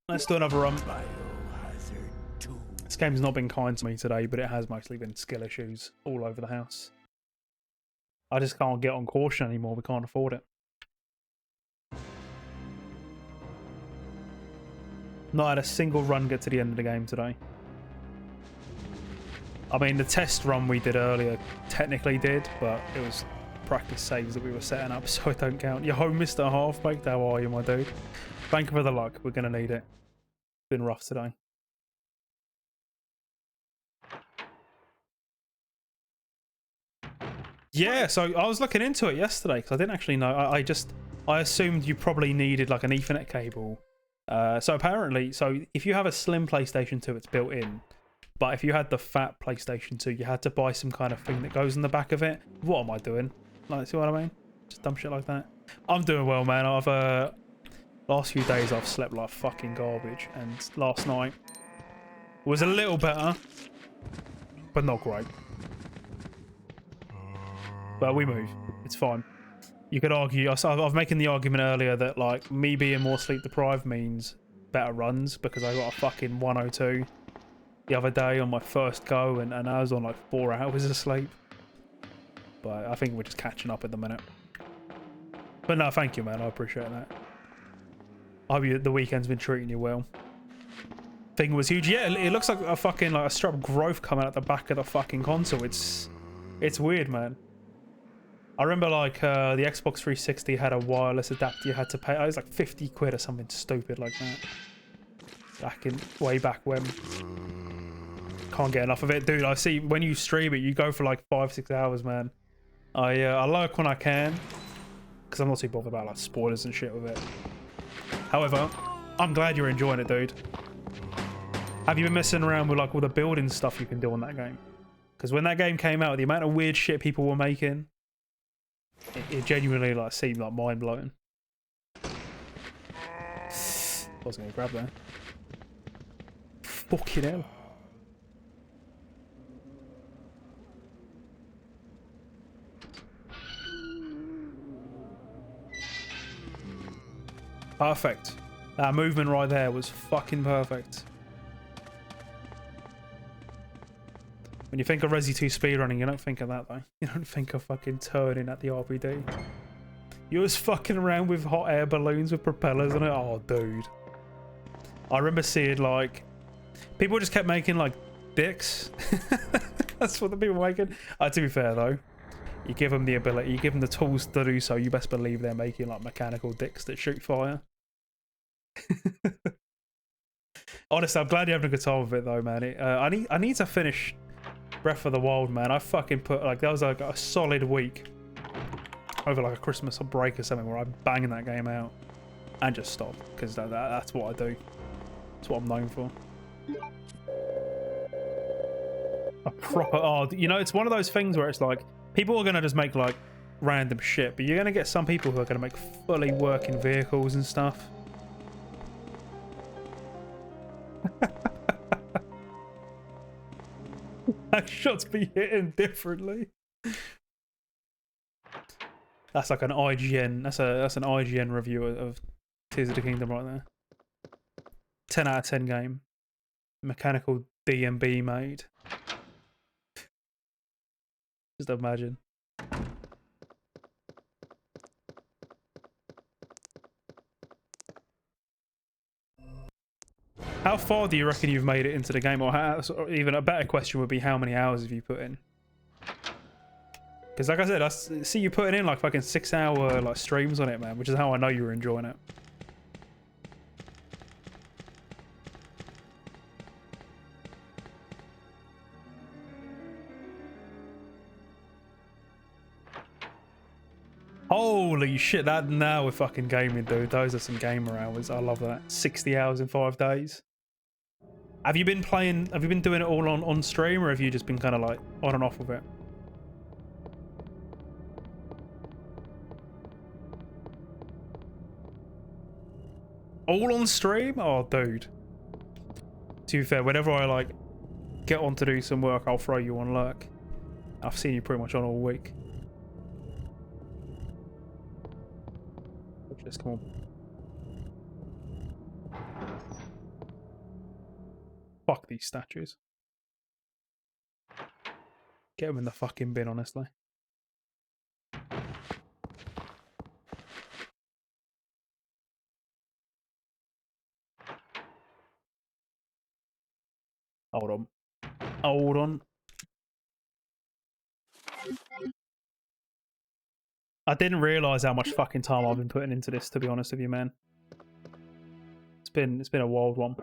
Let's do another run. This game's not been kind to me today, but it has mostly been skill issues all over the house. I just can't get on caution anymore. We can't afford it. Not had a single run get to the end of the game today. I mean, the test run we did earlier technically did, but it was practice saves that we were setting up, so it don't count. Yo, Mr. Halfbaked, how are you, my dude? Thank you for the luck. We're going to need it. Been rough today. Yeah, so I was looking into it yesterday because I didn't actually know. I assumed you probably needed like an Ethernet cable. So apparently, if you have a slim PlayStation 2, it's built in. But if you had the fat PlayStation 2, you had to buy some kind of thing that goes in the back of it. What am I doing? Like, see what I mean? Just dumb shit like that. I'm doing well, man. Last few days I've slept like fucking garbage, and last night was a little better, but not great. But we move. It's fine. You could argue. I was making the argument earlier that like me being more sleep deprived means better runs because I got a fucking 102 the other day on my first go, and I was on like 4 hours of sleep. But I think we're just catching up at the minute. But no, thank you, man. I appreciate that. I hope the weekend's been treating you well. Thing was huge. Yeah, it looks like a fucking like a strap growth coming out the back of the fucking console. It's weird, man. I remember like the Xbox 360 had a wireless adapter you had to pay. It was like 50 quid or something stupid like that. Way back when. Can't get enough of it, dude. I see when you stream it, you go for like 5-6 hours, man. I lurk when I can because I'm not too bothered about like spoilers and shit with it. However, I'm glad you're enjoying it, dude. Have you been messing around with like all the building stuff you can do on that game? Because when that game came out, the amount of weird shit people were making, it genuinely like seemed like mind blowing. I was gonna grab that. Fucking hell. Perfect. That movement right there was fucking perfect. When you think of Resi 2 speedrunning, you don't think of that though. You don't think of fucking turning at the RPD. You was fucking around with hot air balloons with propellers on it. Oh, dude. I remember seeing like people just kept making like dicks. That's what the people were making. To be fair though, you give them the ability, you give them the tools to do so. You best believe they're making like mechanical dicks that shoot fire. Honestly, I'm glad you're having a good time with it though, man. I need to finish Breath of the Wild, man. I fucking put like that was like a solid week over like a Christmas break or something where I'm banging that game out and just stop because that's what I do. That's what I'm known for. A proper you know, it's one of those things where it's like people are gonna just make like random shit, but you're gonna get some people who are gonna make fully working vehicles and stuff. Shots be hitting differently. That's like an IGN. That's an IGN review of Tears of the Kingdom right there. 10 out of 10 game. Mechanical DMB made. Just imagine. How far do you reckon you've made it into the game? Or even a better question would be how many hours have you put in? Because like I said, I see you putting in like fucking 6-hour like streams on it, man, which is how I know you were enjoying it. Holy shit, that now we're fucking gaming, dude. Those are some gamer hours. I love that. 60 hours in 5 days. Have you been doing it all on stream, or have you just been kind of like on and off with it? All on stream? Oh, dude. To be fair, whenever I like get on to do some work, I'll throw you on lurk. I've seen you pretty much on all week. Just come on. Fuck these statues. Get them in the fucking bin, honestly. Hold on. Hold on. I didn't realise how much fucking time I've been putting into this, to be honest with you, man. It's been a wild one.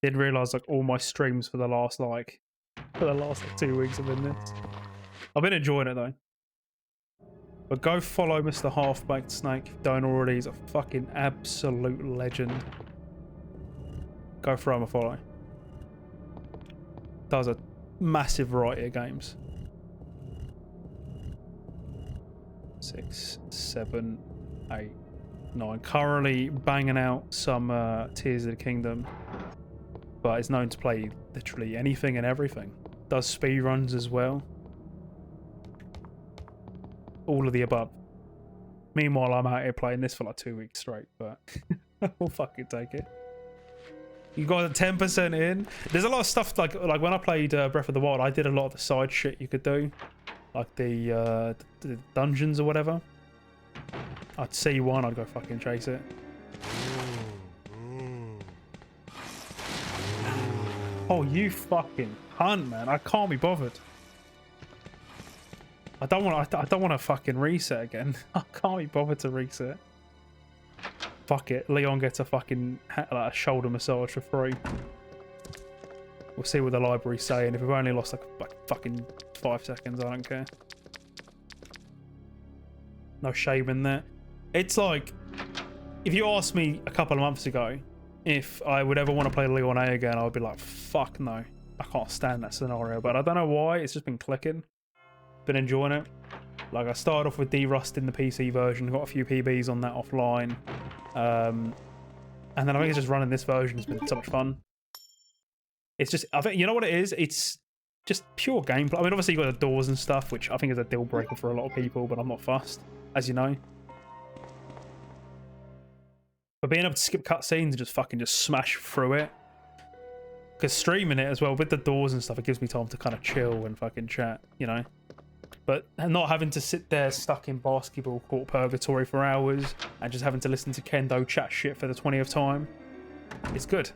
Didn't realise like all my streams for the last 2 weeks have been this. I've been enjoying it though. But go follow Mr. Half-Baked Snake if you don't already. He's a fucking absolute legend. Go throw him a follow. Does a massive variety of games. 6, 7, 8, 9. Currently banging out some Tears of the Kingdom. But it's known to play literally anything and everything. Does speedruns as well. All of the above. Meanwhile, I'm out here playing this for like 2 weeks straight, but we'll fucking take it. You got a 10% in. There's a lot of stuff like when I played Breath of the Wild, I did a lot of the side shit you could do, like the dungeons or whatever. I'd see one, I'd go fucking chase it. Oh, you fucking cunt, man! I can't be bothered. I don't want to fucking reset again. I can't be bothered to reset. Fuck it. Leon gets a fucking a shoulder massage for free. We'll see what the library's saying. If we've only lost like fucking 5 seconds, I don't care. No shame in that. It's like, if you asked me a couple of months ago if I would ever want to play Leon A again, I would be like, fuck no. I can't stand that scenario. But I don't know why. It's just been clicking. Been enjoying it. Like, I started off with D-Rusting the PC version, got a few PBs on that offline. And then I think it's just running this version has been so much fun. It's just, I think, you know what it is? It's just pure gameplay. I mean, obviously you got the doors and stuff, which I think is a deal breaker for a lot of people, but I'm not fussed, as you know. But being able to skip cutscenes and just fucking smash through it. Because streaming it as well, with the doors and stuff, it gives me time to kind of chill and fucking chat, you know? But not having to sit there stuck in basketball court purgatory for hours and just having to listen to Kendo chat shit for the 20th time. It's good.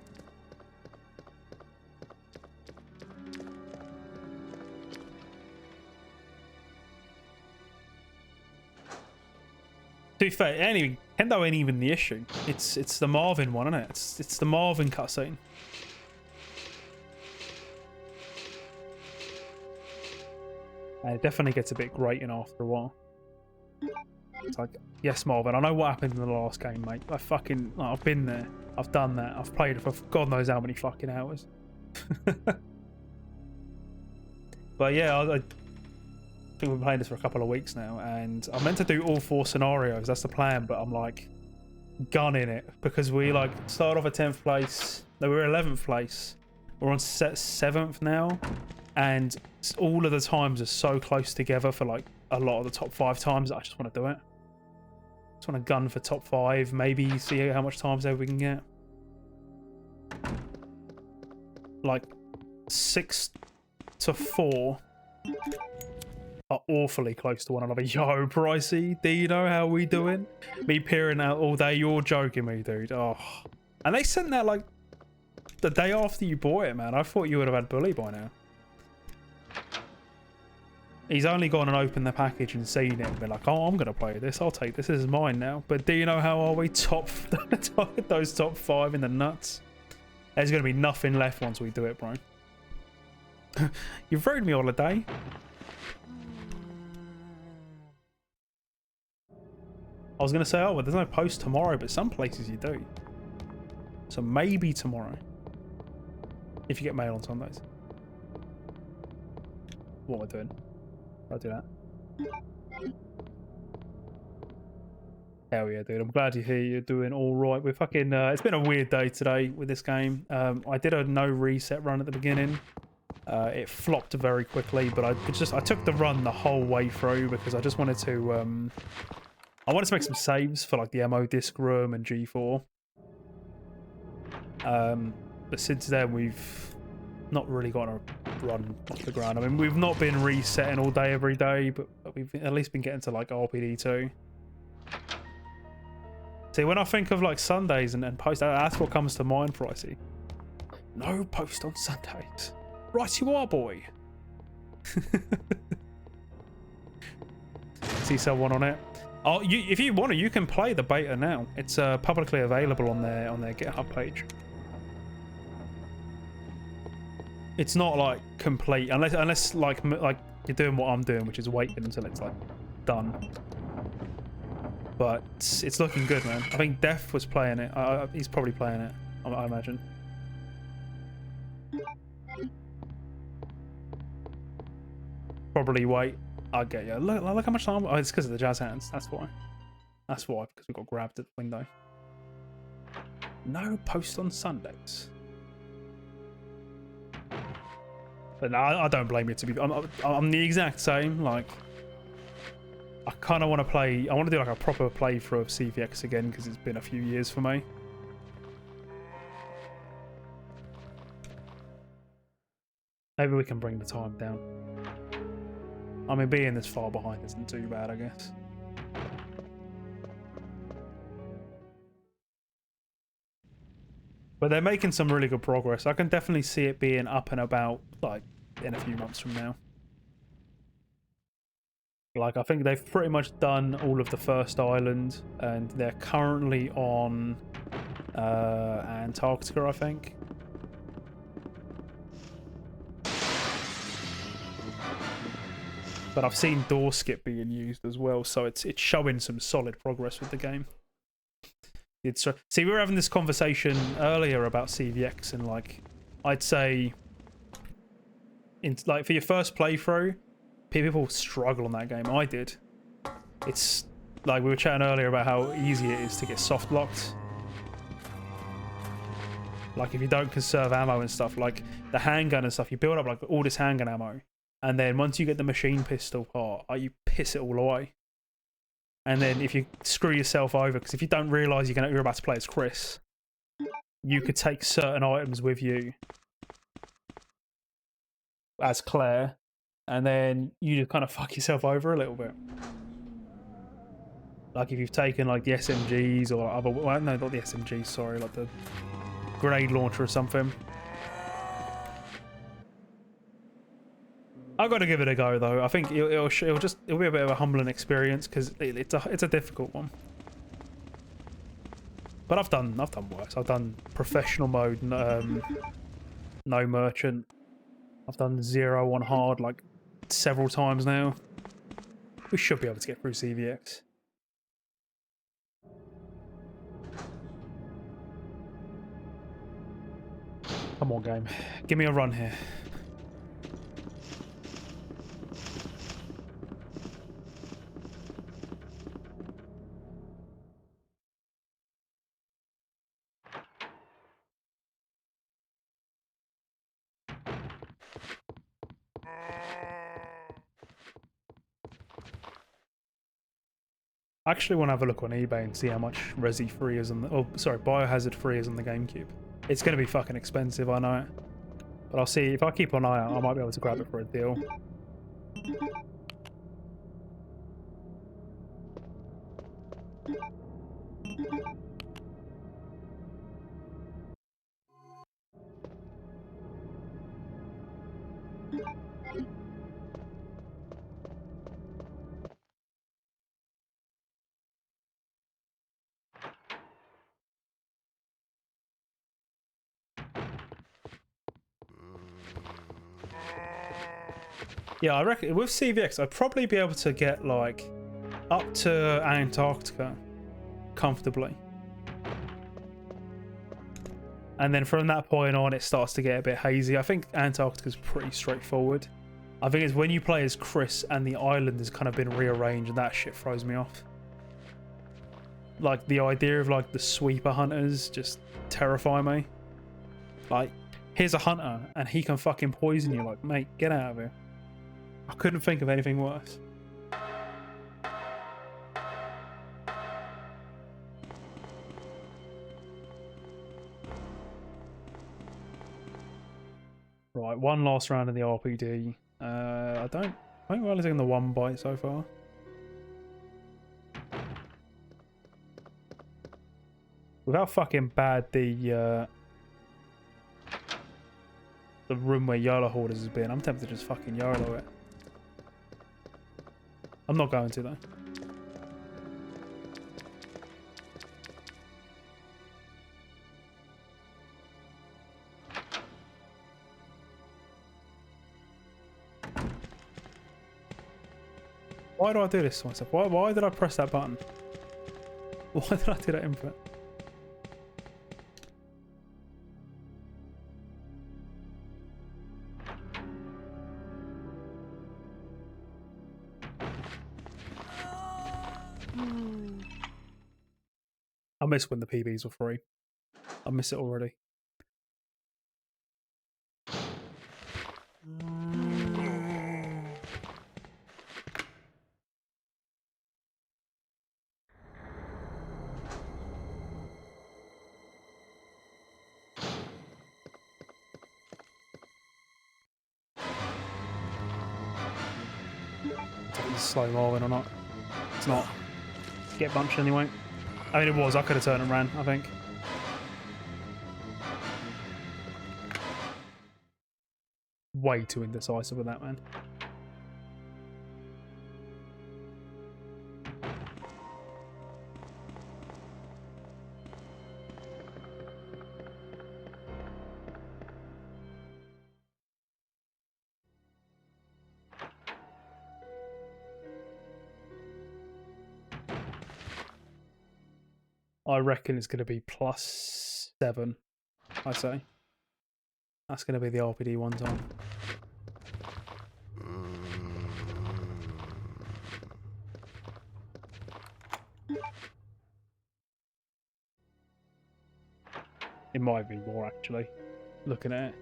To be fair, anyway, Kendo ain't even the issue. It's the Marvin one, isn't it? It's the Marvin cutscene. And it definitely gets a bit grating after a while. It's like, yes, Marvin, I know what happened in the last game, mate. I've been there. I've done that. I've played it for God knows how many fucking hours. But yeah, I think we've been playing this for a couple of weeks now, and I'm meant to do all 4 scenarios. That's the plan, but I'm like gunning it because we like started off at 10th place. No, we were 11th place. We're on set 7th now, and all of the times are so close together for like a lot of the top 5 times that I just want to do it. Just want to gun for top 5, maybe see how much times ever we can get. Like 6 to 4 are awfully close to one another. Yo, Pricey, do you know how we doing? Me peering out all day, you're joking me, dude. Oh, and they sent that like the day after you bought it, man. I thought you would have had Bully by now. He's only gone and opened the package and seen it and been like, oh, I'm going to play this. I'll take this. This is mine now. But do you know how are we? Those top 5 in the nuts. There's going to be nothing left once we do it, bro. You've ruined me all the day. I was going to say, oh, well, there's no post tomorrow, but some places you do. So maybe tomorrow. If you get mail on Sundays. What am I doing? I'll do that. Hell yeah, dude. I'm glad to hear you're doing all right. We're fucking... it's been a weird day today with this game. I did a no reset run at the beginning. It flopped very quickly, but I took the run the whole way through because I just wanted to... I wanted to make some saves for like the MO disc room and G4. But since then, we've not really gotten a run off the ground. I mean, we've not been resetting all day every day, but we've at least been getting to like RPD2. See, when I think of like Sundays and post, that's what comes to mind, Pricey. No post on Sundays. Right you are, boy. See someone on it. Oh, if you want to, you can play the beta now. It's publicly available on their GitHub page. It's not like complete unless like you're doing what I'm doing, which is waiting until it's like done. But it's looking good, man. I think Def was playing it. He's probably playing it, I imagine. Probably wait. I get you. Look how much time. Oh, it's because of the jazz hands. That's why. That's why, because we got grabbed at the window. No post on Sundays. But no, I don't blame you. To be, I'm the exact same. Like, I kind of want to play. I want to do like a proper playthrough of CVX again because it's been a few years for me. Maybe we can bring the time down. I mean, being this far behind isn't too bad, I guess. But they're making some really good progress. I can definitely see it being up and about, like, in a few months from now. Like, I think they've pretty much done all of the first island, and they're currently on Antarctica, I think. But I've seen door skip being used as well, so it's showing some solid progress with the game. See, we were having this conversation earlier about CVX, and like, I'd say, like for your first playthrough, people struggle on that game. I did. It's like we were chatting earlier about how easy it is to get soft locked. Like if you don't conserve ammo and stuff, like the handgun and stuff, you build up like all this handgun ammo. And then once you get the machine pistol part, you piss it all away. And then if you screw yourself over, because if you don't realise you're about to play as Chris, you could take certain items with you as Claire, and then you just kind of fuck yourself over a little bit. Like if you've taken like the SMGs or other, well, no, not the SMGs, sorry, like the grenade launcher or something. I've got to give it a go though. I think it'll be a bit of a humbling experience because it's a difficult one. But I've done worse. I've done professional mode, no merchant. I've done 0 on hard like several times now. We should be able to get through CVX. Come on, game. Give me a run here. I actually want to have a look on eBay and see how much Resi 3 is on the... Oh, sorry, Biohazard 3 is on the GameCube. It's going to be fucking expensive, I know it. But I'll see. If I keep an eye out, I might be able to grab it for a deal. Yeah, I reckon with CVX, I'd probably be able to get like up to Antarctica comfortably. And then from that point on, it starts to get a bit hazy. I think Antarctica's pretty straightforward. I think it's when you play as Chris and the island has kind of been rearranged, and that shit throws me off. Like the idea of like the sweeper hunters just terrify me. Like, here's a hunter and he can fucking poison you. Like, mate, get out of here. I couldn't think of anything worse. Right, one last round in the RPD. I think we're only taking the one bite so far. With how fucking bad the room where YOLO hoarders has been, I'm tempted to just fucking YOLO it. I'm not going to though. Why do I do this to myself? Why did I press that button? Why did I do that input? I miss when the PBs were free. I miss it already. Is slow moving or not? It's not. Get bunched anyway. I mean, it was. I could have turned and ran, I think. Way too indecisive with that, man. I reckon it's going to be +7, I say. That's going to be the RPD one time. It might be more, actually, looking at it.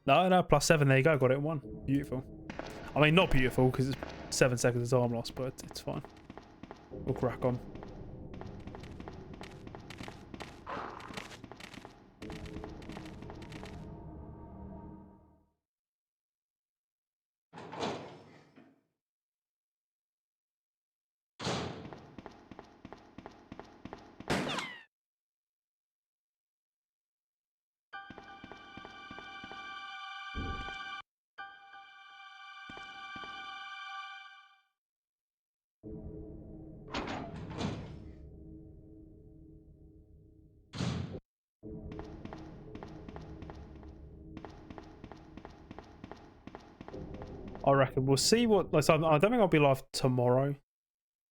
No, +7, there you go, got it in one. Beautiful. I mean, not beautiful, because it's 7 seconds of time loss, but it's fine. We'll crack on. I reckon we'll see what. Like, so I don't think I'll be live tomorrow.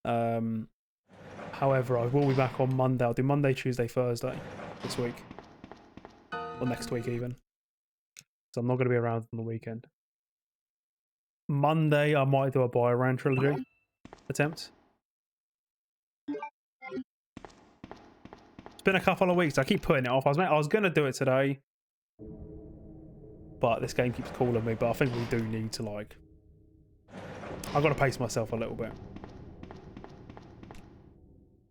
However, I will be back on Monday. I'll do Monday, Tuesday, Thursday this week, or next week even. So I'm not going to be around on the weekend. Monday, I might do a buy around trilogy attempt. It's been a couple of weeks. I keep putting it off. I was going to do it today, but this game keeps calling me. But I think we do need to, like, I've got to pace myself a little bit.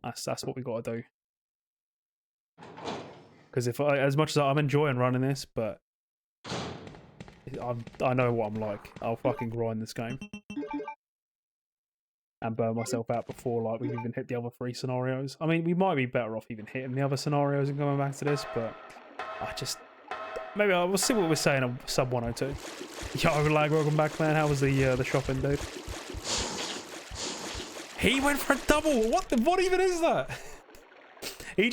That's what we got to do. Because if as much as I'm enjoying running this, but I know what I'm like. I'll fucking grind this game and burn myself out before like we've even hit the other 3 scenarios. I mean, we might be better off even hitting the other scenarios and coming back to this, but I just maybe we'll see what we're saying on sub 102. Yo, lag, welcome back, man. How was the shopping, dude? He went for a double. What even is that? He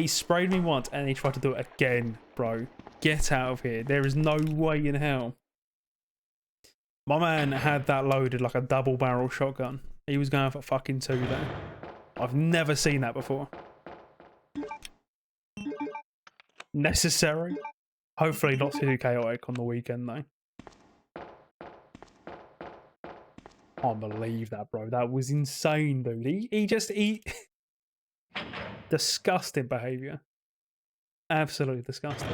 sprayed me once and he tried to do it again, bro. Get out of here. There is no way in hell. My man had that loaded like a double barrel shotgun. He was going for fucking 2 there. I've never seen that before. Necessary. Hopefully not too chaotic on the weekend though. Can't believe that, bro. That was insane, dude. He disgusting behaviour. Absolutely disgusting.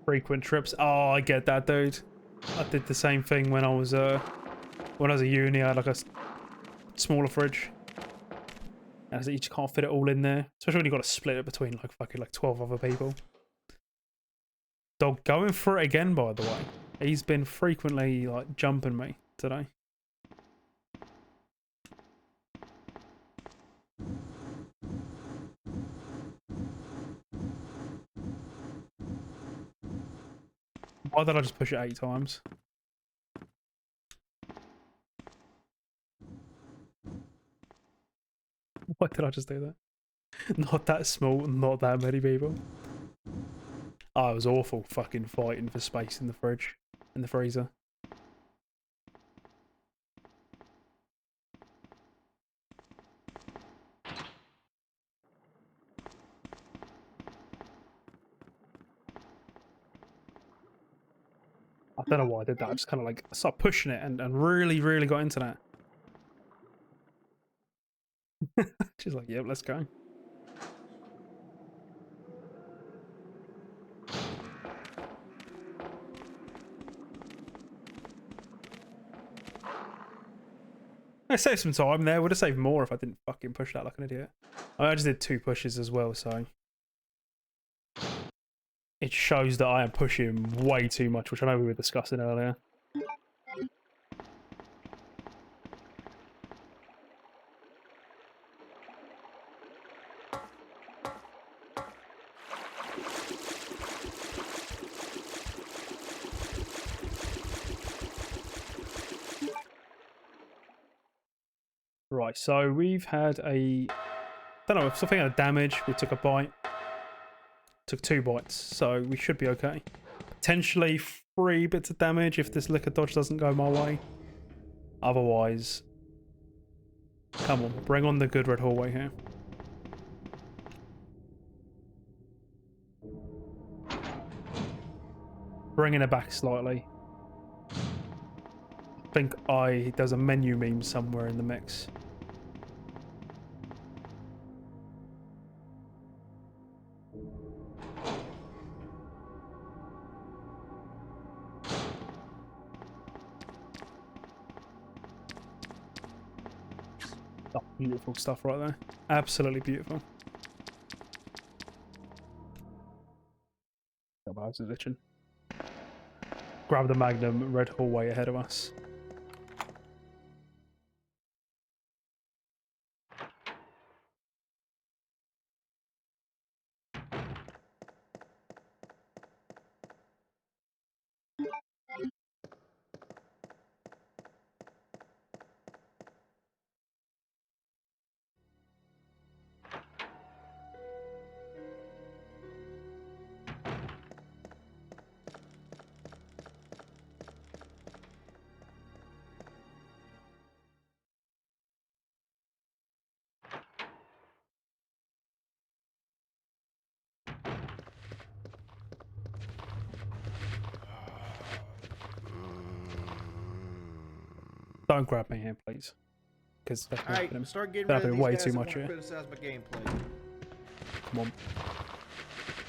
Frequent trips. Oh, I get that, dude. I did the same thing when I was at uni. I had like a smaller fridge. And you just can't fit it all in there. Especially when you've got to split it between like fucking like 12 other people. Dog going for it again, by the way. He's been frequently like jumping me today. Why did I just push it 8 times? Why did I just do that? Not that small, not that many people. Oh, it was awful fucking fighting for space in the fridge, in the freezer. I don't know why I did that. I just kind of like started pushing it and really, really got into that. She's like, yep, let's go. I saved some time there. Would have saved more if I didn't fucking push that like an idiot. I just did 2 pushes as well, so it shows that I am pushing way too much, which I know we were discussing earlier. Right, so we've had a... don't know, something had damage. We took a bite. Took 2 bites, so we should be okay. Potentially 3 bits of damage if this liquor dodge doesn't go my way. Otherwise... come on, bring on the good red hallway here. Bringing it back slightly. I think there's a menu meme somewhere in the mix. Oh, beautiful stuff right there. Absolutely beautiful. Oh, my eyes are itching. Grab the Magnum, red hallway ahead of us. Don't grab me here, please. Because Alright, start getting that'd rid be of way these guys too that much want to here. criticize my gameplay. Come on.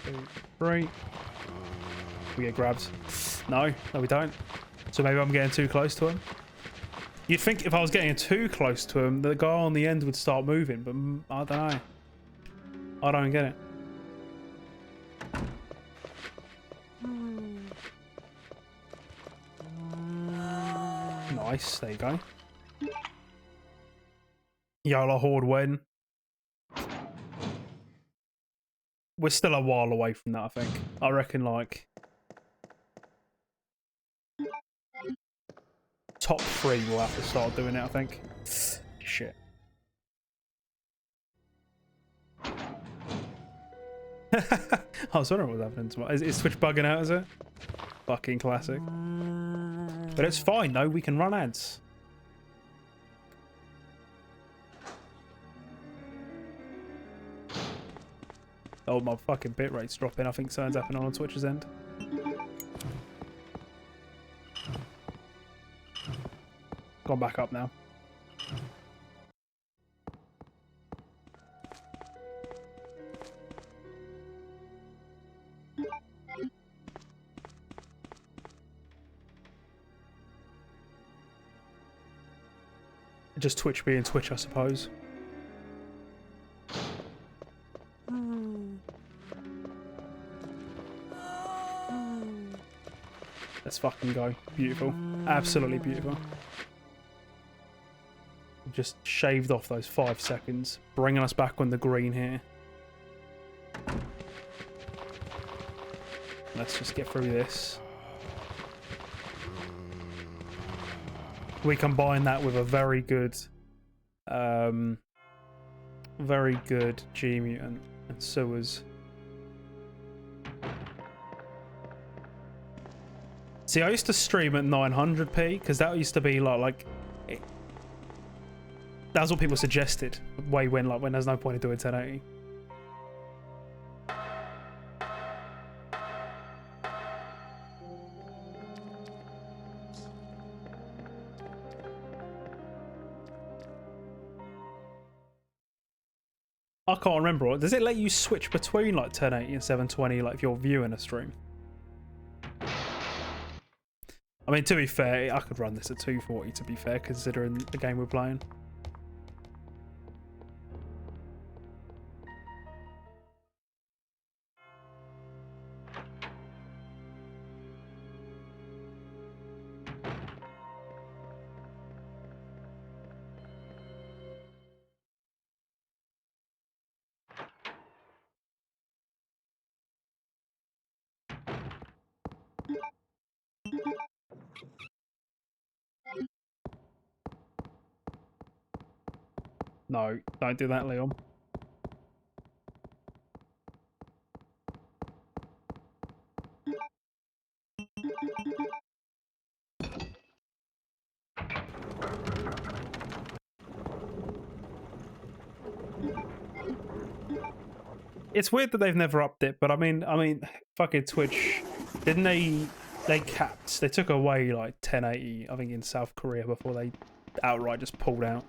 2, 3. We get grabbed. No, we don't. So maybe I'm getting too close to him. You'd think if I was getting too close to him, the guy on the end would start moving, but I don't know. I don't get it. Nice, there you go. YOLO Horde win. We're still a while away from that, I think. I reckon, like... top 3 will have to start doing it, I think. Shit. I was wondering what was happening to my... Is Twitch bugging out, is it? Fucking classic. But it's fine, though. We can run ads. Oh, my fucking bitrate's dropping. I think something's happening on Twitch's end. Gone back up now. just Twitch being Twitch, I suppose. Let's fucking go. Beautiful. Absolutely beautiful. Just shaved off those 5 seconds, bringing us back on the green here. Let's just get through this. We combine that with a very good G mutant and sewers. See, I used to stream at 900p because that used to be like that's what people suggested way when there's no point in doing 1080. I can't remember. Does it let you switch between like 1080 and 720 like if you're viewing a stream? I mean, to be fair, I could run this at 240 to be fair, considering the game we're playing. No, don't do that, Leon. It's weird that they've never upped it, but I mean, fucking Twitch, didn't they? They capped. They took away like 1080, I think, in South Korea before they outright just pulled out.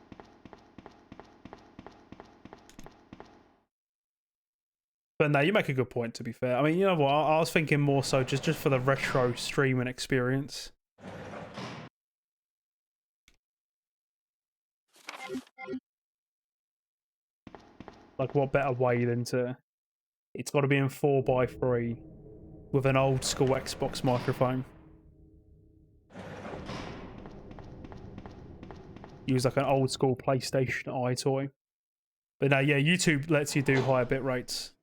But no, you make a good point, to be fair. I mean, you know what? I was thinking more so just for the retro streaming experience. Like, what better way than to... It's got to be in 4x3 with an old school Xbox microphone. Use like an old school PlayStation iToy. But no, yeah, YouTube lets you do higher bit rates.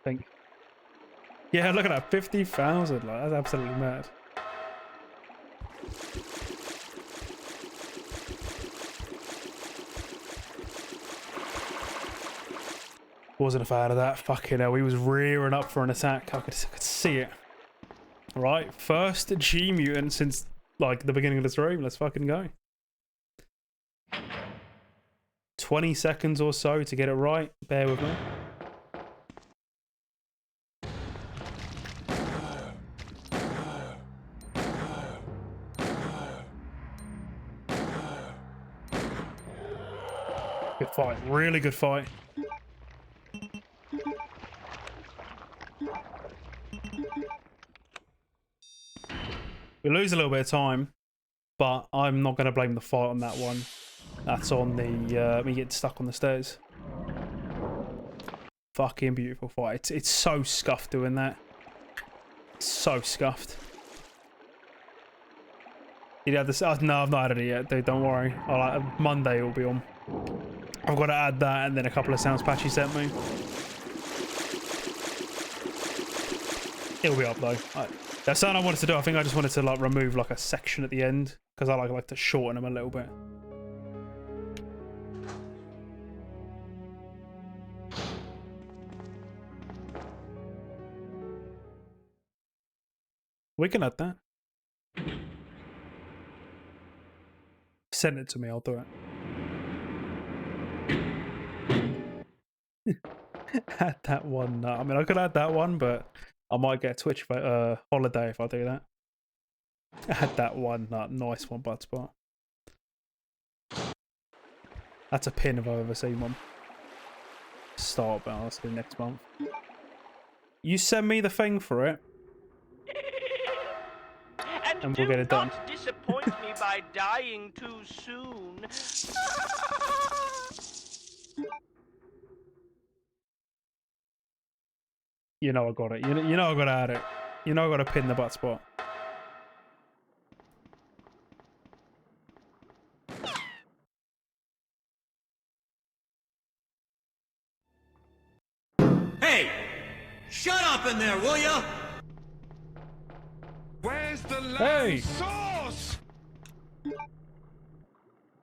Think. Yeah, look at that, 50,000. Like, that's absolutely mad. Wasn't a fan of that. Fucking hell, he was rearing up for an attack. I could see it. Right, first G mutant since like the beginning of the stream. Let's fucking go. 20 seconds or so to get it right. Bear with me. Good fight. Really good fight. We lose a little bit of time, but I'm not going to blame the fight on that one. That's on the me getting stuck on the stairs. Fucking beautiful fight. It's so scuffed doing that. So scuffed. Did you have this? Oh, no, I've not added it yet, dude. Don't worry. Monday it will be on. I've got to add that and then a couple of sounds Patchy sent me. It'll be up though. That's something I wanted to do. I think I just wanted to like remove like a section at the end because I like to shorten them a little bit. We can add that. Send it to me. I'll do it. Add that one. I mean, I could add that one, but I might get a Twitch holiday if I do that. Add that one. Nice one, Budspot. That's a pin if I've ever seen one. Start, but I'll see next month. You send me the thing for it, and we'll get it done. Do not disappoint me by dying too soon. You know I got it. You know I got to add it. You know I got to pin the butt spot. Hey! Shut up in there, will ya? Where's the lamb Hey! sauce?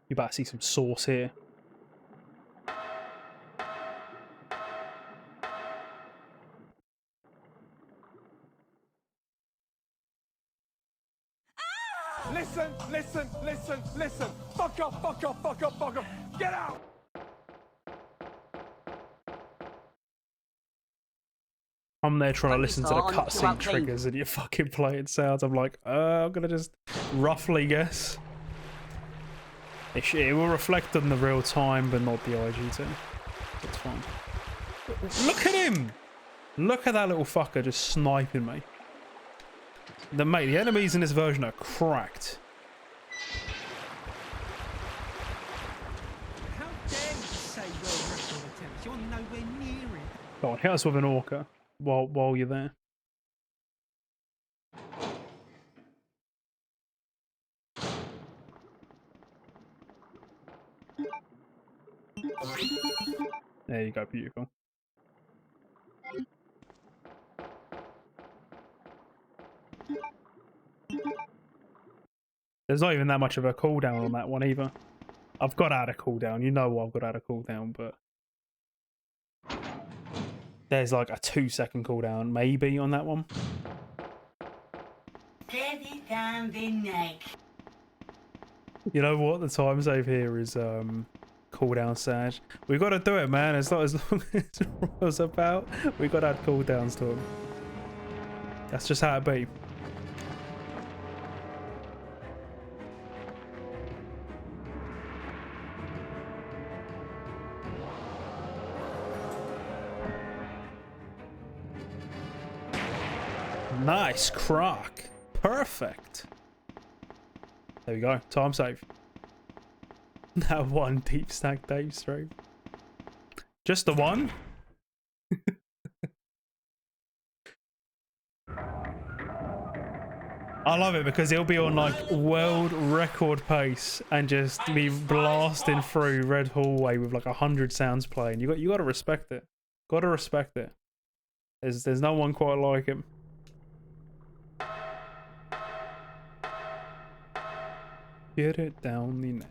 You better see some sauce here. Listen, listen, listen, listen. Fuck off, fuck off, fuck off, fuck off. Get out! I'm there trying to Funny listen to the thought, cutscene well, triggers and you're fucking playing sounds. I'm like, I'm gonna just roughly guess. It will reflect on the real time, but not the IGT. That's fine. Look at him! Look at that little fucker just sniping me. The enemies in this version are cracked. How dare you say world record attempts? You're nowhere near it. Go on, hit us with an orca while you're there. There you go, beautiful. There's not even that much of a cooldown on that one either. I've got to add a cooldown. You know I've got to add a cooldown, but there's like a 2-second cooldown maybe on that one. You know what? The time save here is cooldown Sag. We got to do it, man. It's not as long as it was about. We got to add cooldowns to them. That's just how it be. Nice croc. Perfect. There we go. Time save. That one deep stack Dave stream. Just the one? I love it because it'll be on like world record pace and just be blasting through Red Hallway with like 100 sounds playing. You got to respect it. Got to respect it. There's no one quite like him. Get it down the neck.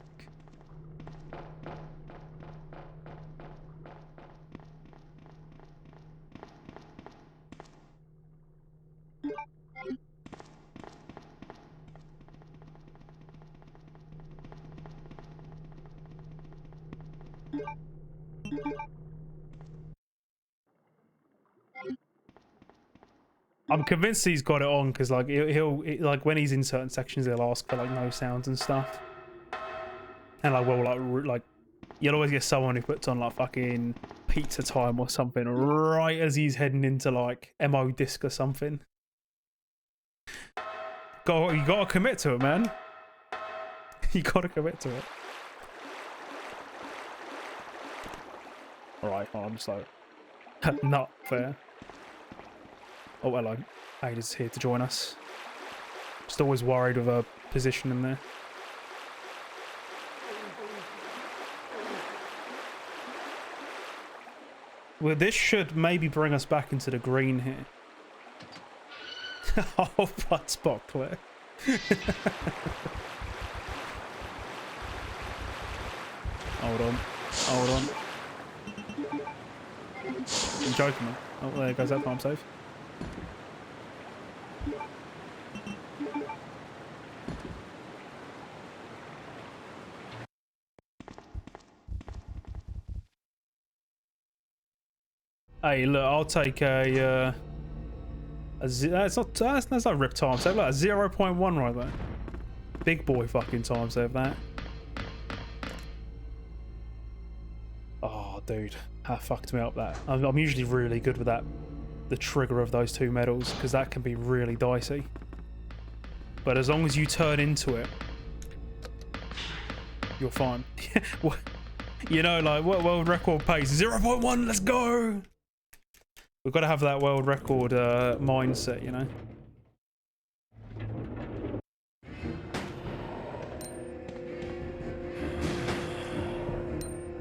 I'm convinced he's got it on because like he'll like when he's in certain sections he'll ask for like no sounds and stuff, and like well like you'll always get someone who puts on like fucking pizza time or something right as he's heading into like MO disc or something. You gotta commit to it, man. You gotta commit to it. Alright, I'm slow. Not fair. Oh, hello. Ada's here to join us. Just always worried with her position in there. Well, this should maybe bring us back into the green here. Oh, butt spot clear. Hold on. Hold on. I'm joking, man. Oh, there goes that time save. Hey, look, I'll take a that's not rip time save, like a 0.1 right there. Big boy fucking time save that. Oh, dude, that fucked me up. That I'm usually really good with that the trigger of those two medals, because that can be really dicey. But as long as you turn into it, you're fine. You know, like, what world record pace? 0.1, let's go! We've got to have that world record mindset, you know?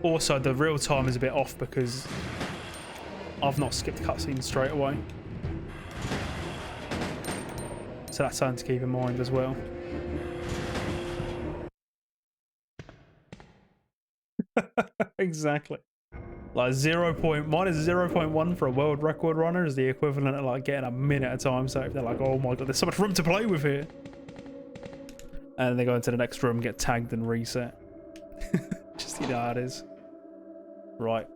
Also, the real time is a bit off because I've not skipped cutscenes straight away. So that's something to keep in mind as well. Exactly. Like minus 0.1 for a world record runner is the equivalent of like getting a minute at a time save. They're like, oh my god, there's so much room to play with here. And then they go into the next room, get tagged and reset. Just, you know how it is. Right.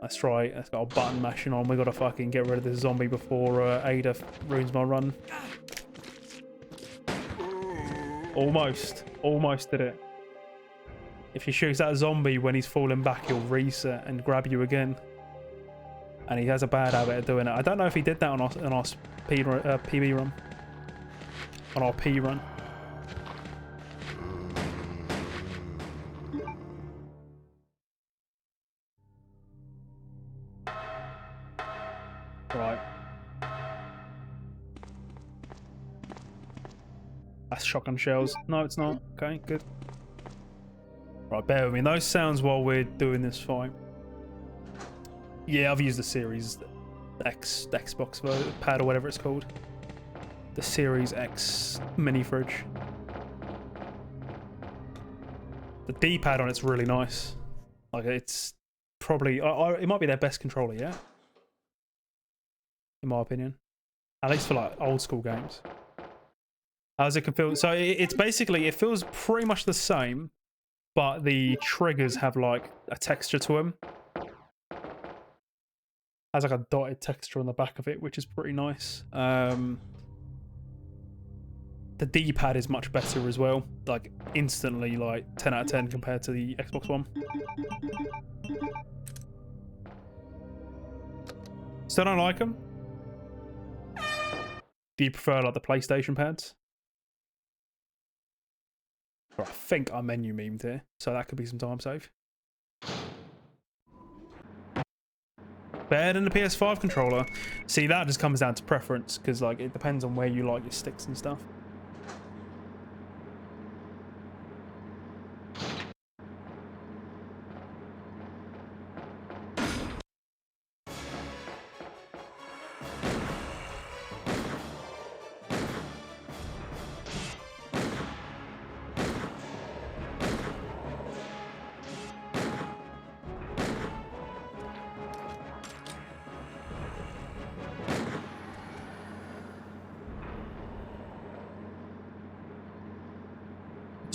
Let's try it. It's got a button mashing on. We gotta fucking get rid of this zombie before Ada ruins my run. Almost. Almost did it. If he shoots that zombie when he's falling back, he'll reset and grab you again. And he has a bad habit of doing it. I don't know if he did that on our PB run. On our P run. Right. That's shotgun shells. No, it's not. Okay, good. Right, bear with me. Those sounds while we're doing this fight. Yeah, I've used the Series X Xbox pad or whatever it's called. The Series X mini fridge. The D-pad on it's really nice. Like, it's probably... it might be their best controller yet. In my opinion. At least for, like, old school games. How's it feel? So, it's basically... It feels pretty much the same, but the triggers have, like, a texture to them. Has, like, a dotted texture on the back of it, which is pretty nice. The D-pad is much better as well. Like, instantly, like, 10 out of 10 compared to the Xbox One. Still don't like them? Do you prefer, like, the PlayStation pads? I think I menu memed here, so that could be some time save. Better than the PS5 controller. See, that just comes down to preference, because, like, it depends on where you like your sticks and stuff.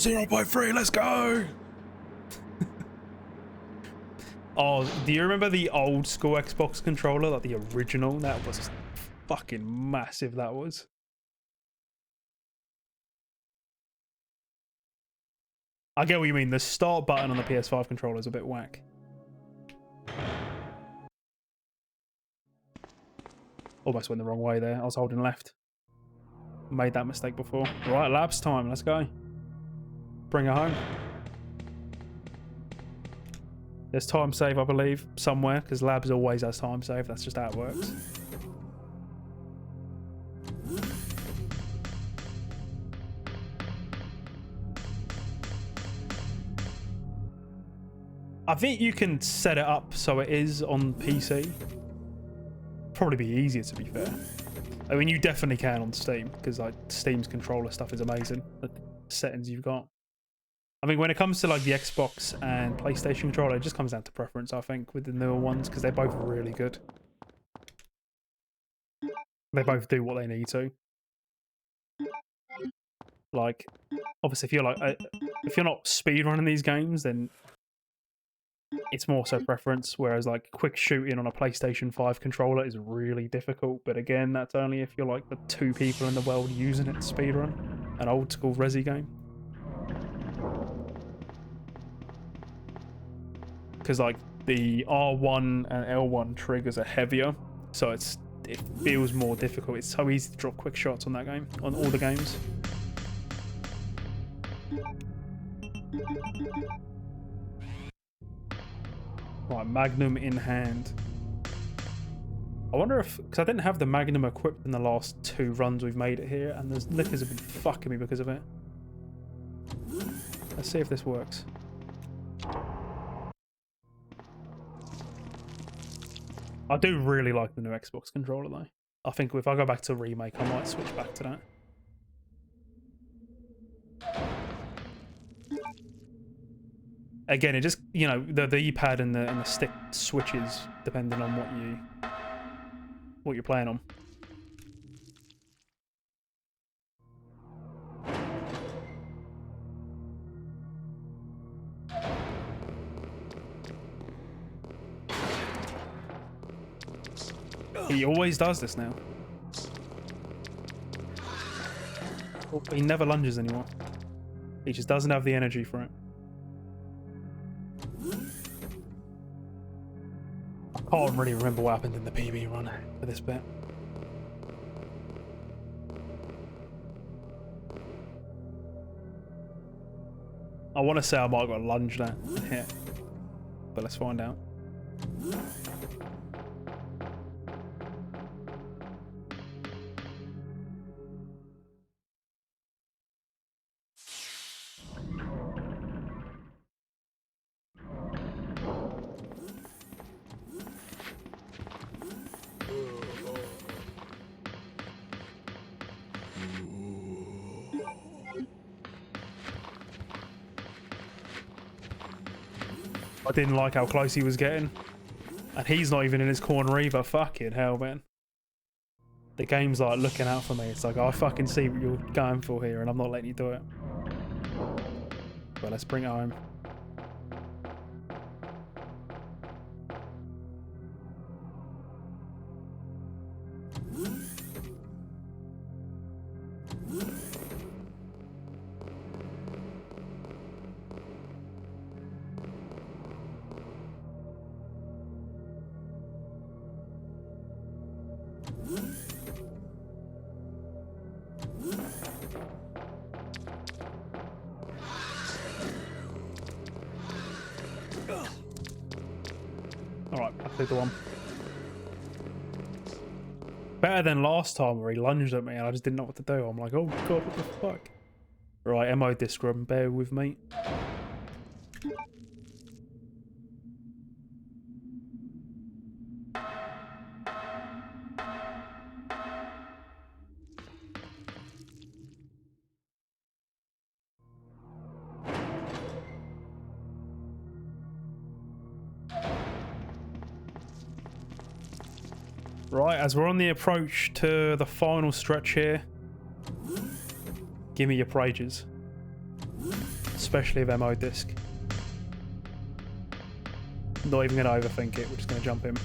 .3, let's go! Oh, do you remember the old school Xbox controller? Like the original? That was fucking massive, that was. I get what you mean. The start button on the PS5 controller is a bit whack. Almost went the wrong way there. I was holding left. Made that mistake before. Right, labs time. Let's go. Bring it home. There's time save, I believe, somewhere, because labs always has time save. That's just how it works. I think you can set it up so it is on PC. Probably be easier, to be fair. I mean, you definitely can on Steam, because like Steam's controller stuff is amazing. The settings you've got. I mean, when it comes to like the Xbox and PlayStation controller, it just comes down to preference, I think, with the newer ones, because they're both really good. They both do what they need to. Like, obviously, if you're like, if you're not speedrunning these games, then it's more so preference. Whereas like quick shooting on a PlayStation 5 controller is really difficult. But again, that's only if you're like the 2 people in the world using it to speedrun an old school Resi game. Because like the R1 and L1 triggers are heavier, so it's it feels more difficult. It's so easy to drop quick shots on that game, on all the games. Right, Magnum in hand. I wonder if, because I didn't have the Magnum equipped in the last 2 runs we've made it here, and the lickers have been fucking me because of it. Let's see if this works. I do really like the new Xbox controller though. I think if I go back to Remake, I might switch back to that. Again, it just, you know, the E-pad and the stick switches depending on what you're playing on. He always does this now. Oh, he never lunges anymore. He just doesn't have the energy for it. I can't really remember what happened in the PB run for this bit. I want to say I might have got a lunge there and hit, but let's find out. I didn't like how close he was getting. And he's not even in his corner either. Fucking hell, man. The game's like looking out for me. It's like, I fucking see what you're going for here and I'm not letting you do it. But let's bring it home. Alright, I did the one. Better than last time where he lunged at me and I just didn't know what to do. I'm like, oh god, what the fuck? Right, MO disc run, bear with me. Right, as we're on the approach to the final stretch here, give me your prages. Especially of MO disc. Not even going to overthink it, we're just going to jump in.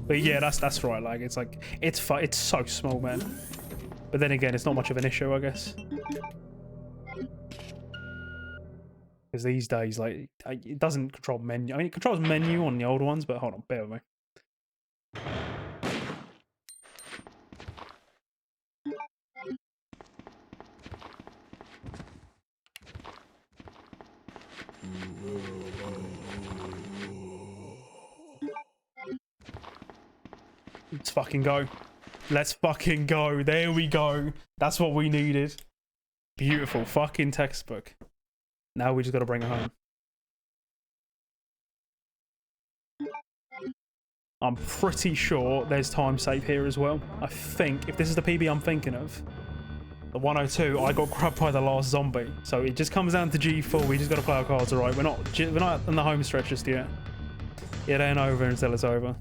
But yeah, that's right, like, it's like, it's so small, man. But then again, it's not much of an issue, I guess. Because these days, like, it doesn't control menu. I mean, it controls menu on the older ones, but hold on, bear with me. Let's fucking go. Let's fucking go. There we go. That's what we needed. Beautiful fucking textbook. Now we just got to bring it home. I'm pretty sure there's time save here as well. I think, if this is the PB I'm thinking of, the 102, I got grabbed by the last zombie. So it just comes down to G4. We just got to play our cards right. We're not in the home stretch just yet. It ain't over until it's over.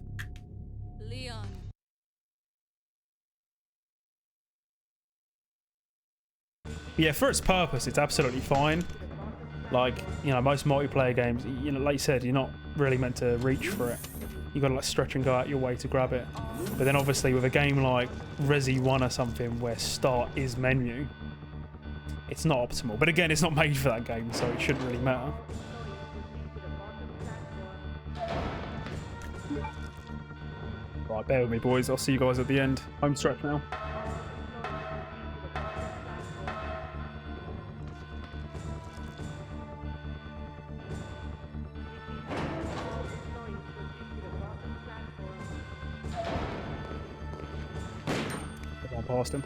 Leon. Yeah, for its purpose, it's absolutely fine. Like, you know, most multiplayer games, you know, like you said, you're not really meant to reach for it. You got to like stretch and go out your way to grab it. But then obviously with a game like Resi 1 or something where start is menu, it's not optimal. But again, it's not made for that game, so it shouldn't really matter. Right, bear with me, boys. I'll see you guys at the end. Home stretch now. Run past him.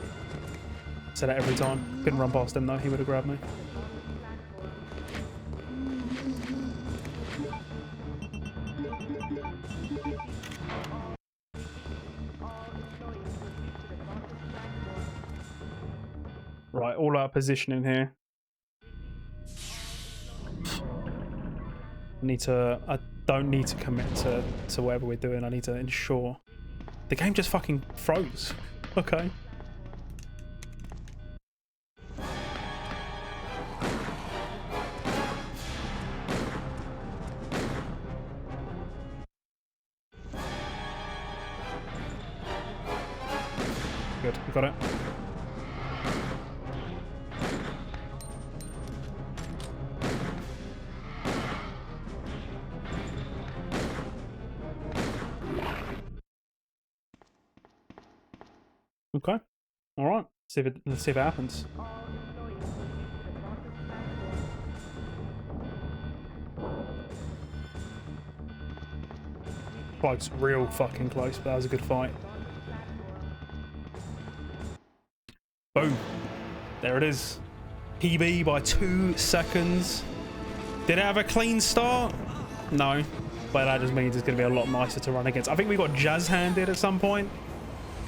Said it every time. Couldn't run past him though. He would have grabbed me. Right, all out of positioning here. I don't need to commit to whatever we're doing. I need to ensure. The game just fucking froze. Okay. Good, we got it. Okay. All right. Let's see if it happens. Close, real fucking close, but that was a good fight. Boom. There it is. PB by 2 seconds. Did it have a clean start? No. But that just means it's going to be a lot nicer to run against. I think we got jazz handed at some point,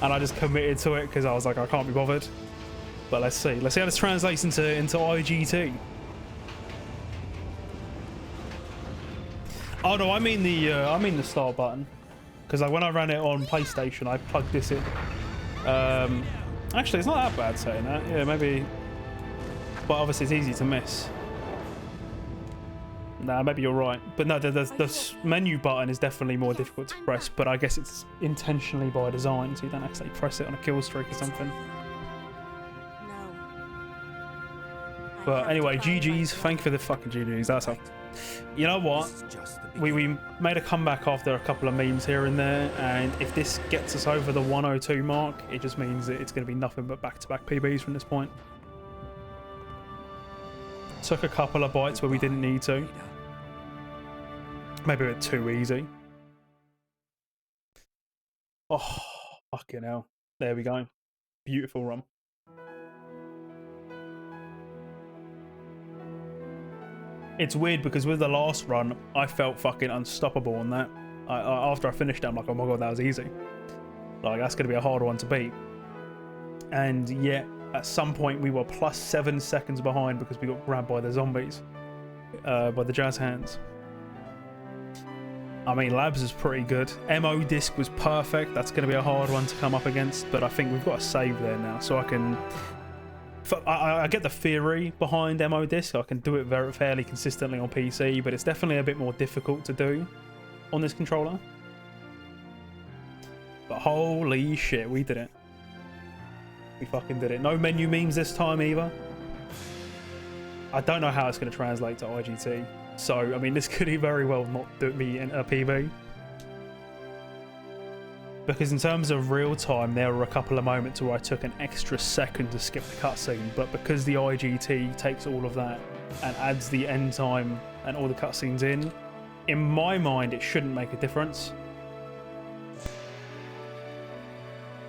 and I just committed to it because I was like, I can't be bothered. But let's see. Let's see how this translates into IGT. Oh no, I mean the start button, because like when I ran it on PlayStation, I plugged this in. Actually, it's not that bad saying that. Yeah, maybe, but obviously it's easy to miss. Nah, maybe you're right. But no, the menu button is definitely more difficult to press, but I guess it's intentionally by design, so you don't actually press it on a kill streak or something. But anyway, GG's. Thank you for the fucking GG's. That's a... You know what? We made a comeback after a couple of memes here and there, and if this gets us over the 102 mark, it just means that it's going to be nothing but back-to-back PBs from this point. Took a couple of bites where we didn't need to. Maybe a bit too easy. Oh, fucking hell. There we go. Beautiful run. It's weird because with the last run, I felt fucking unstoppable on that. After I finished it, I'm like, oh my god, that was easy. Like, that's going to be a hard one to beat. And yet, at some point, we were plus 7 seconds behind because we got grabbed by the zombies. By the jazz hands. I mean, Labs is pretty good. MO disc was perfect. That's going to be a hard one to come up against, but I think we've got a save there now, so I can... I get the theory behind MO disc. I can do it very fairly consistently on PC, but it's definitely a bit more difficult to do on this controller. But holy shit, we did it. We fucking did it. No menu memes this time either. I don't know how it's going to translate to IGT. So, I mean, this could very well not do me in a PB. Because in terms of real time, there were a couple of moments where I took an extra second to skip the cutscene, but because the IGT takes all of that and adds the end time and all the cutscenes in my mind, it shouldn't make a difference.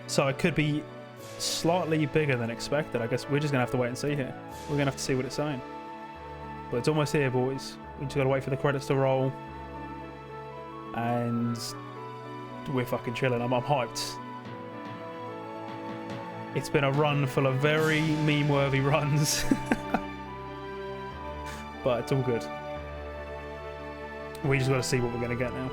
So it could be slightly bigger than expected. I guess we're just going to have to wait and see here. We're going to have to see what it's saying. But it's almost here, boys. We just got to wait for the credits to roll. And... we're fucking chilling. I'm hyped. It's been a run full of very meme-worthy runs. But it's all good. We just got to see what we're going to get now.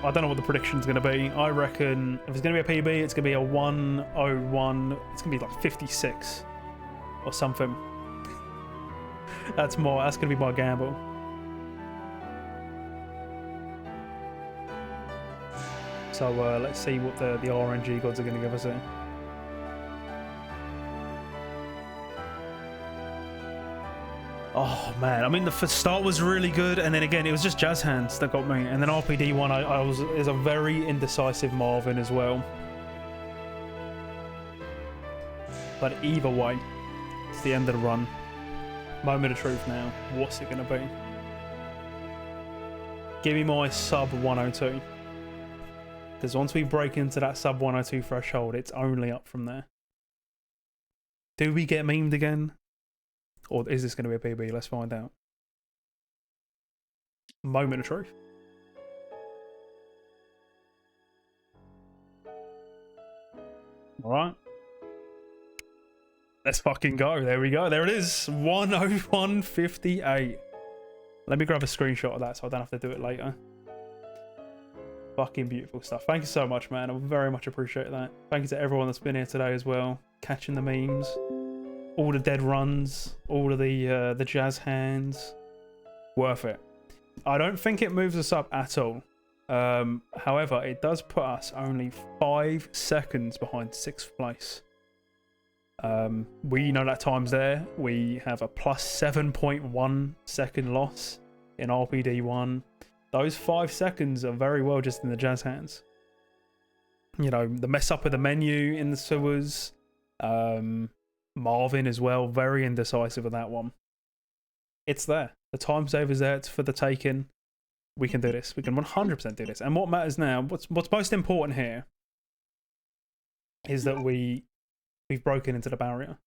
I don't know what the prediction's going to be. I reckon if it's going to be a PB, it's going to be a 101. It's going to be like 56 or something. That's going to be my gamble. So let's see what the RNG gods are going to give us here. Oh man, I mean the start was really good, and then again it was just jazz hands that got me, and then RPD one I was is a very indecisive Marvin as well. But either way, it's the end of the run. Moment of truth now. What's it gonna be? Give me my sub 102. Because once we break into that sub 102 threshold, it's only up from there. Do we get memed again? Or is this going to be a PB? Let's find out. Moment of truth. Alright. Let's fucking go. There we go. There it is. 101.58. Let me grab a screenshot of that so I don't have to do it later. Fucking beautiful stuff. Thank you so much, man. I very much appreciate that. Thank you to everyone that's been here today as well. Catching the memes. All the dead runs. All of the jazz hands. Worth it. I don't think it moves us up at all. However, it does put us only 5 seconds behind 6th place. We know that time's there. We have a plus 7.1 second loss in RPD1. Those 5 seconds are very well just in the jazz hands. You know, the mess up with the menu in the sewers. Marvin as well, very indecisive with that one. It's there. The time saver's there. It's for the taking. We can do this. We can 100% do this. And what matters now, what's most important here is that we've broken into the barrier.